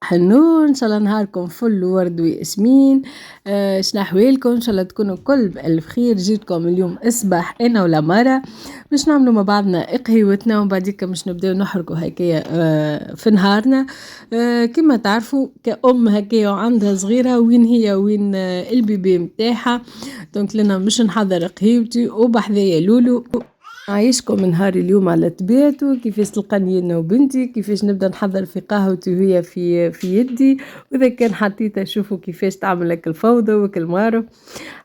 حنون، إن شاء الله نهاركم فل ورد وياسمين. شنو أحوالكم؟ إن شاء الله تكونوا كل بألف خير. جيتكم اليوم أصبح أنا ولا مرة باش نعملوا مع بعضنا قهيوتنا، ومن بعديك باش نبداو نحرقوا هكايا في نهارنا. كما تعرفوا كأم هكايا وعندها صغيرة، وين هي وين البيبي متاعها، دونك لنا مش نحضر قهيوتي وبحذايا لولو. عايشكم نهاري اليوم على طبيعته، كيفاش تلقاني انا وبنتي، كيفاش نبدا نحضر في قهوتي وهي في يدي، واذا كان حطيتها شوفوا كيفاش تعمل لك الفوضى وكالمعروف.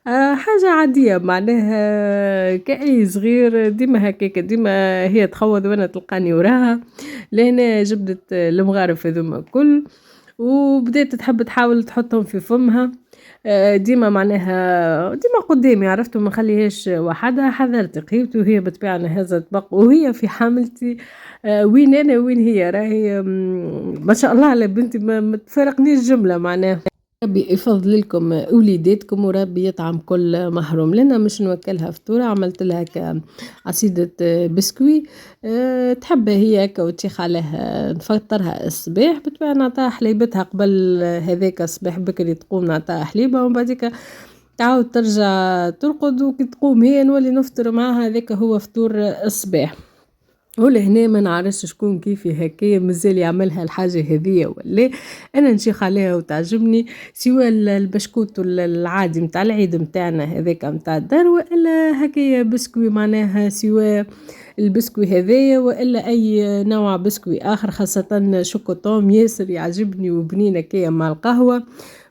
حاجه عاديه معناها كأي صغير، ديما هكاك ديما هي تخوض وانا تلقاني وراها. لهنا جبدت المغارف هذوما الكل، وبدأت تحب تحاول تحطهم في فمها. ديما معناها ديما قدامي، عرفتوا ما خليهاش وحدها. حضرت قيمتي وهي بتبيعنا هذا الطبق وهي في حملتي. وين انا وين هي راهي ما شاء الله على بنتي، ما تفارقنيش جمله معناها. ربي يفضل لكم وليداتكم، وربي يطعم كل محروم. لنا مش نوكلها فطوره، عملت لها عصيده بسكوي. تحبها هي هكا وتشيخ عليها. نفطرها الصباح بتبع نعطيها حليبتها قبل هذاك الصباح بكري، تقوم نعطيها حليبه ومن بعديك تعاود ترجع ترقد، وكي تقوم هي نولي نفطر معها. هذاك هو فطور الصباح. ولهنا ما نعرفش شكون كيفي هكايا مازال يعملها الحاجه هذيا ولا انا نشيخ عليها وتعجبني، سوى البشكوت العادي متاع العيد متاعنا هذاك متاع الدار، والا هكايا بسكوي معناها سوى البسكوي هذايا، والا اي نوع بسكوي اخر، خاصه شوكوطوم ياسر يعجبني وبنينه كيا مع القهوه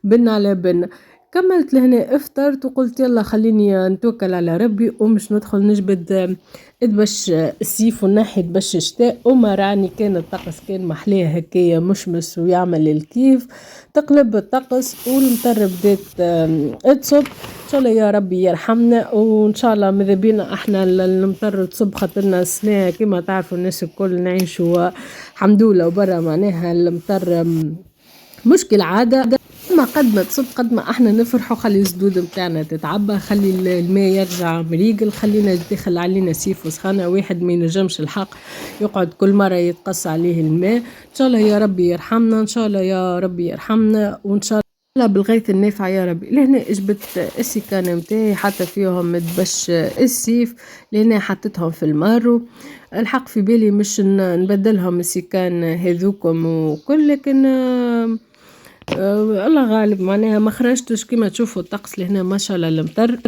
بن على بن. كملت لهنا افطرت وقلت يلا خليني نتوكل على ربي ومش ندخل نجبد ادبش السيف ونحي دبش الشتاء. وما راني كان الطقس كان محلاه هكايا مشمس ويعمل الكيف. تقلب الطقس والمطر بدات تصب. ان شاء الله يا ربي يرحمنا، وان شاء الله ماذا بينا احنا المطر تصب، خاطرنا السنه كما تعرفوا الناس الكل نعيشوا الحمد لله، وبرا معناها المطر مشكل عادة. ما قد ما تصب قد ما احنا نفرحوا، خلي الزدود متاعنا تتعبى، خلي الماء يرجع مريقل، خلينا يدخل علينا سيف وسخانة. واحد ما ينجمش الحق يقعد كل مرة يتقص عليه الماء. ان شاء الله يا ربي يرحمنا، ان شاء الله يا ربي يرحمنا، وان شاء الله بالغيث النافع يا ربي. لهنا اجبت السكانة متاعي حتى فيهم تبش السيف، لهنا حطيتهم في المارو. الحق في بالي مش نبدلهم السكان هذوكم وكل، لكن الله غالب معناها ما خرجتش كما تشوفوا الطقس لهنا ما شاء الله المطر.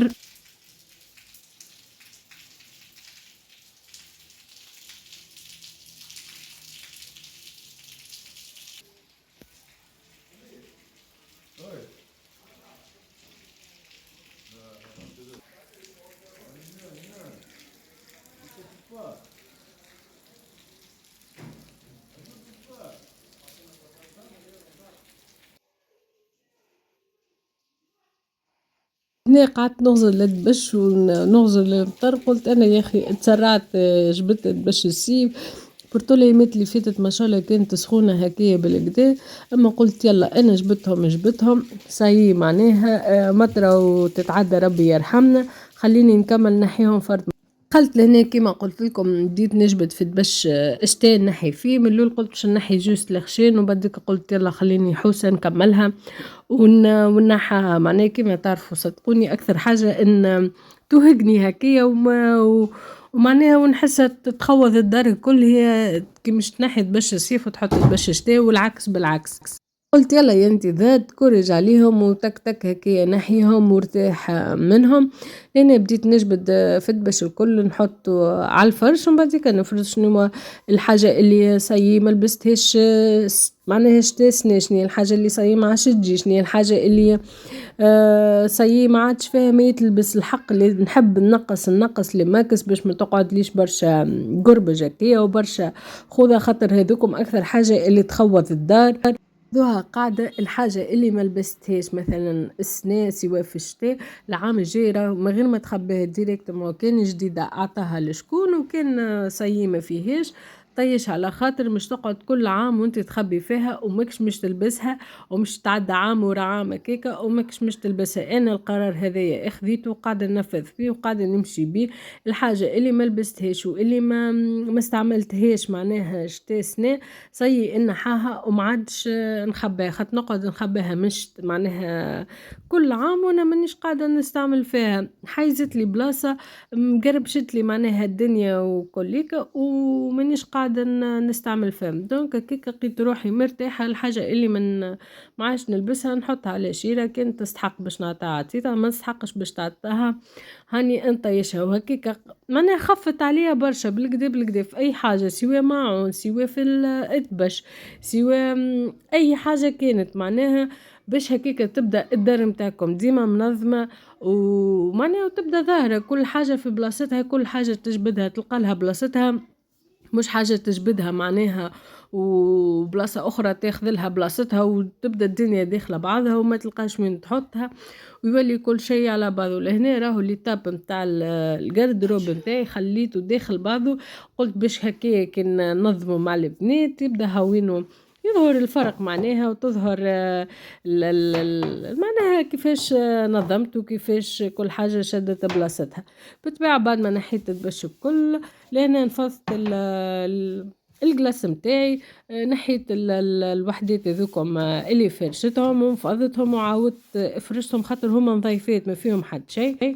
هنا قعدت نغزل الدبش ونغزل المطر، قلت انا يا اخي اتسرعت، جبت دبش السيف. برطولة يمت اللي فاتت ما شاء الله كانت سخونة هكايا بالكدا، اما قلت يلا انا جبتهم ساي معناها مطرة وتتعدى ربي يرحمنا. خليني نكمل نحيهم فرد. دخلت لهنا كيما قلت لكم بديت نجبد في دبش اشتين نحي فيه. من الاول قلت باش نحي جوست الخشين، وبعدك قلت يلا خليني حوسه نكملها ونحها. معناها كيما تعرفوا صدقوني اكثر حاجه ان توهقني هكيا ومعناها ونحسها تتخوض الدار الكل، هي كي مش تنحي دبش الصيف وتحط دبش الشتاء والعكس بالعكس. قلت يلا يا انتي ذات كورج عليهم وتك تك هكايا نحيهم وارتاح منهم. لين بديت نجبد فدبش الكل نحطه على الفرش، ومن بعد نفرش شنو الحاجه اللي صاي ما لبستهاش معناها شتا سنة، شنو الحاجه اللي صاي ما عادش تجي، شنو الحاجه اللي صاي ما عادش فيها ما يتلبس. الحق اللي نحب نقص لماكس باش ما تقعد ليش برشا قربة هكايا وبرشا خوذة، خاطر هذوكم اكثر حاجه اللي تخوض الدار. ذوها قاعدة الحاجة اللي ما لبستهاش مثلا السنة سوا في الشتاء العام الجاي راه من غير ما تخبيها ديريكت، ما كان جديدة اعطاها لشكون وكان صيي ما فيهاش طيش على خاطر مش تقعد كل عام وانت تخبي فيها وماكش مش تلبسها، ومش تعدى عام ورا عام هكاكا وماكش مش تلبسها. انا القرار هذايا اخذيته وقاعدة ننفذ فيه وقاعدة نمشي بيه. الحاجة اللي ما لبستهاش واللي ما استعملتهاش معناها شتا سنة سي نحاها وما عادش نخبيها، خاطر نقعد نخبيها مش معناها كل عام وانا مانيش قاعدة نستعمل فيها. حيزت لي بلاصة مقربشت لي معناها الدنيا وكليكا ومانيش قاعدة نستعمل فيها. دونك كيكا لقيت روحي مرتاحة. الحاجة اللي ما عادش نلبسها نحطها على شيرة، كان تستحق باش نعطيها عطيتها، ما تستحقش باش تعطيها هاني انطيشها. وهكيكا معناها خفت عليها برشا بالكدا بالكدا في اي حاجة، سواء معون سواء في الاتبش سواء اي حاجة كانت معناها باش هكيكا تبدا الدار متاعكم ديما منظمة ومعناها وتبدا ظاهرة كل حاجة في بلاصتها، كل حاجة تجبدها تلقى لها بلاصتها، مش حاجة تجبدها معناها وبلاصة أخرى تاخذ لها بلاصتها وتبدا الدنيا داخلة بعضها وما تلقاش وين تحطها ويولي كل شيء على بعضه. لهنا راهو اللي تاب متاع الجردروب متاعي خليته داخل بعضه، قلت باش هكايا كي ننظمه مع البنات يبدا هاوينه يظهر الفرق معناها وتظهر معناها كيفاش نظمت وكيفاش كل حاجة شدت بلاصتها. بالطبيعة بعد ما نحيت الدبش الكل لأنا نفضت الجلاس متاعي، نحيت الوحدات هذوكم اللي فرشتهم ومفضتهم وعاودت فرشتهم خاطر هما نظيفات ما فيهم حد شيء.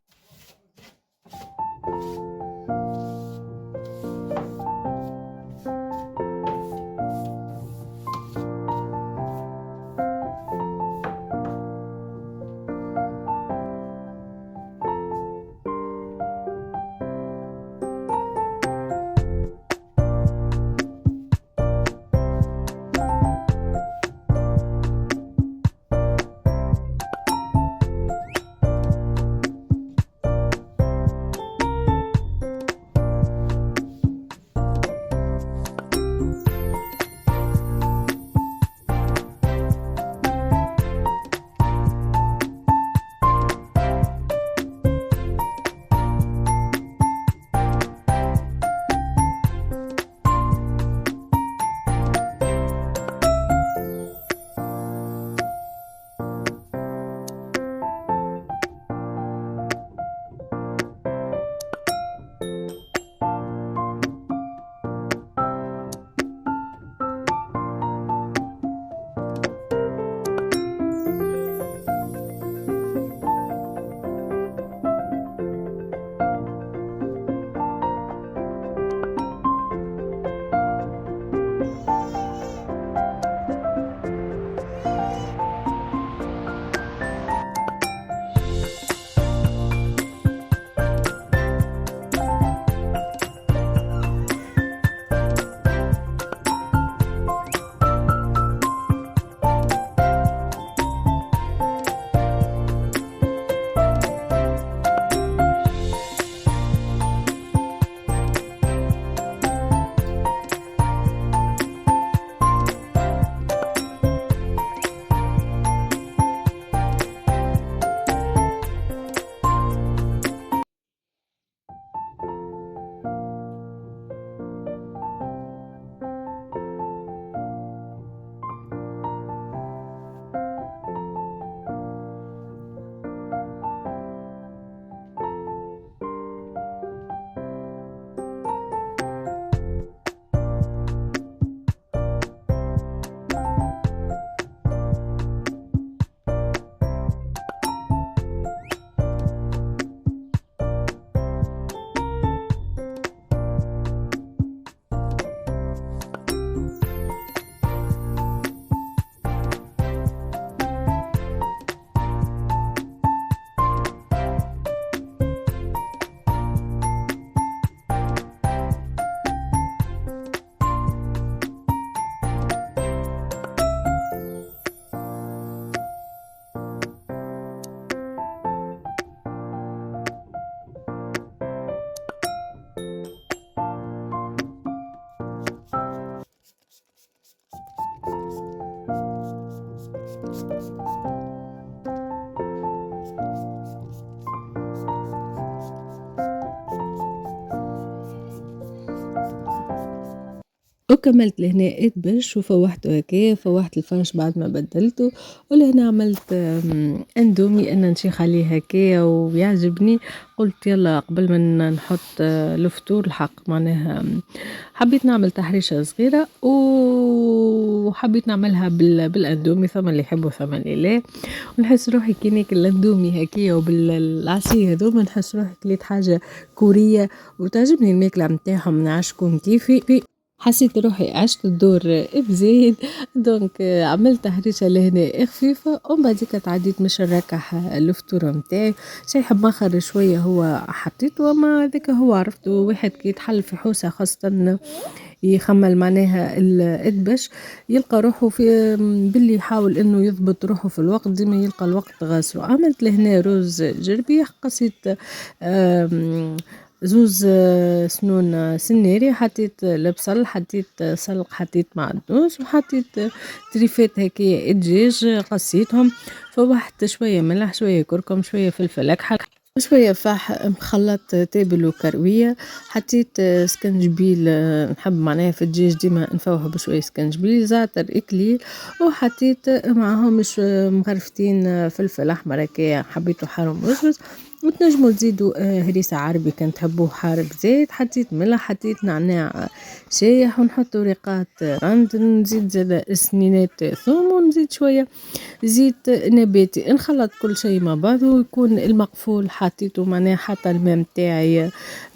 وكملت لهنا ادبش وفوحته هكايا، فوحت الفرش بعد ما بدلته، ولهنا عملت اندومي انا نشيخ عليه هكايا ويعجبني. قلت يلا قبل ما نحط الفطور الحق معناها حبيت نعمل تحريشة صغيرة وحبيت نعملها بالاندومي، ثم اللي يحبوا ثم اللي لا. ونحس روحي كي ناكل الاندومي هكايا وبالعصير هذوما نحس روحي كليت حاجة كورية، وتعجبني الماكلة متاعهم نعشكم كيفي. حسيت روحي عشت الدور بزيد. دونك عملت تحريشة لهنا خفيفة، ومن بعديك تعديت مش نركح الفطور متاعي. شي حب مخر شوية هو حطيته، وما ذاك هو عرفته واحد كي يتحل في حوسة خاصة يخمل معناها الادبش يلقى روحه في باللي يحاول انه يضبط روحه في الوقت ديما يلقى الوقت غاسره. عملت لهنا روز جربيح، قصيت زوز سنون سناري، حطيت البصل، حطيت سلق، حطيت معدنوس، وحطيت تريفات هكايا دجاج قصيتهم، فوحت شوية ملح، شوية كركم، شوية فلفل أكحل، شوية فاح مخلط تابل وكروية. حطيت سكنجبيل، نحب معناها في الدجاج ديما نفوحه بشوية سكنجبيل، زعتر إكليل، وحطيت معاهم مغرفتين فلفل أحمر هكايا حبيته حار وأسود. وتنجموا تزيدوا هريسة عربي كان تحبوه حار بزيت. حطيت ملح، حطيت نعناع شايح، ونحط ورقات رند، نزيد زاد سنينات ثوم، ونزيد شوية زيت نباتي. نخلط كل شيء مع بعضه ويكون المقفول حطيته معناها حتى الماء متاعي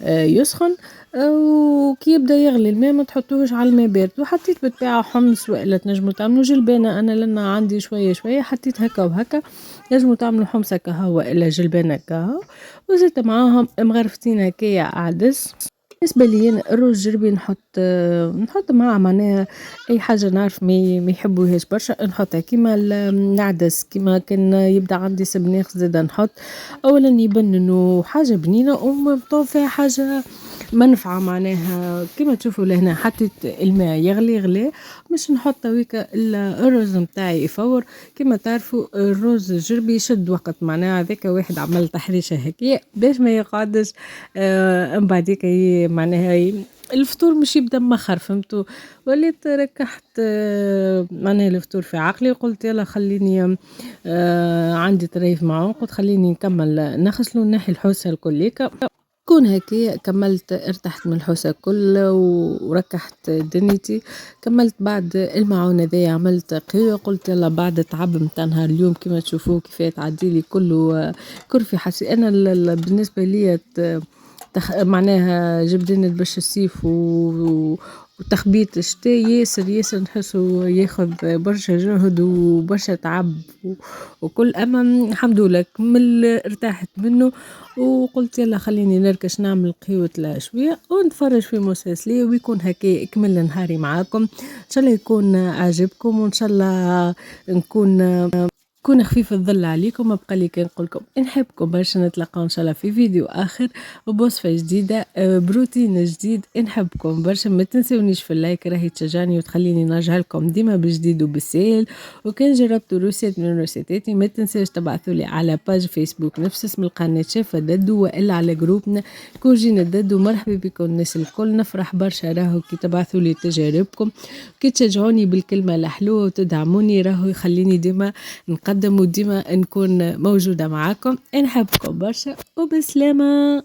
يسخن، وكي يبدا يغلي الماء ما تحطوهش على الماء بارد. وحطيت بالطبيعة حمص، والا تنجموا تعملوا جلبانة، انا لنا عندي شوية شوية حطيت هكا وهكا. تنجموا تعملوا حمص هكا هو الا جلبانة هكا، وزدت معاهم مغرفتين هكايا عدس. بالنسبة لي أنا الرز جربي نحط معاه معناها أي حاجة نعرف ما يحبوهاش برشا نحطها، كيما العدس، كيما كان يبدأ عندي سبناخ زادا نحط. أولا يبننوا حاجة بنينة ومطوب فيها حاجة منفعة معناها. كيما تشوفوا لهنا حطيت الماء يغلي غلي، مش نحط هويكا الرز متاعي يفور. كيما تعرفوا الرز الجربي يشد وقت معناها، هذاك واحد عمل تحريشة هكيا باش ما يقعدش من بعديك معناها الفطور مش يبدا مخر، فهمتوا. وليت ركحت معناها الفطور في عقلي، وقلت يلا خليني عندي طريف معه، قلت خليني نكمل نغسلو نحي الحوسه الكليكا. كون هكي كملت، ارتحت من الحوسه كل وركحت دنيتي. كملت بعد المعونة ذي عملت قهوة، قلت يلا بعد تعب متاع نهار اليوم كما تشوفوه كيف تعدي لي كله كرفي حسي. انا بالنسبة لي معناها جبدين البش الصيف وتخبيط الشتاء ياسر ياسر نحسه ياخذ برشا جهد وبرشا تعب وكل. اما الحمد لله كمل ارتحت منه، وقلت يلا خليني نركش نعمل قهوة شوية ونتفرج في مسلسلي، ويكون هكا اكمل نهاري معاكم. ان شاء الله يكون عجبكم، وان شاء الله نكون خفيف الظل عليكم. ما بقى لي كان نقولكم نحبكم برشا، نتلاقاو ان شاء الله في فيديو اخر وبوصفة جديدة بروتين جديد. نحبكم برشا، ما تنسونيش في اللايك راهي تشجعني وتخليني نرجع لكم ديما بجديد وبسهل. وكان جربتوا روسيت من روسيتاتي ما تنسوش تبعثوا لي على باج فيسبوك نفس اسم القناة شافة ددو، والا على جروبنا كوجينا ددو. مرحبا بكم الناس الكل، نفرح برشا راهو كي تبعثوا لي تجاربكم، كي تشجعوني بالكلمة الحلوة وتدعموني، راهو يخليني ديما نقدم وديما نكون موجودة معاكم. نحبكم برشا وبسلامة.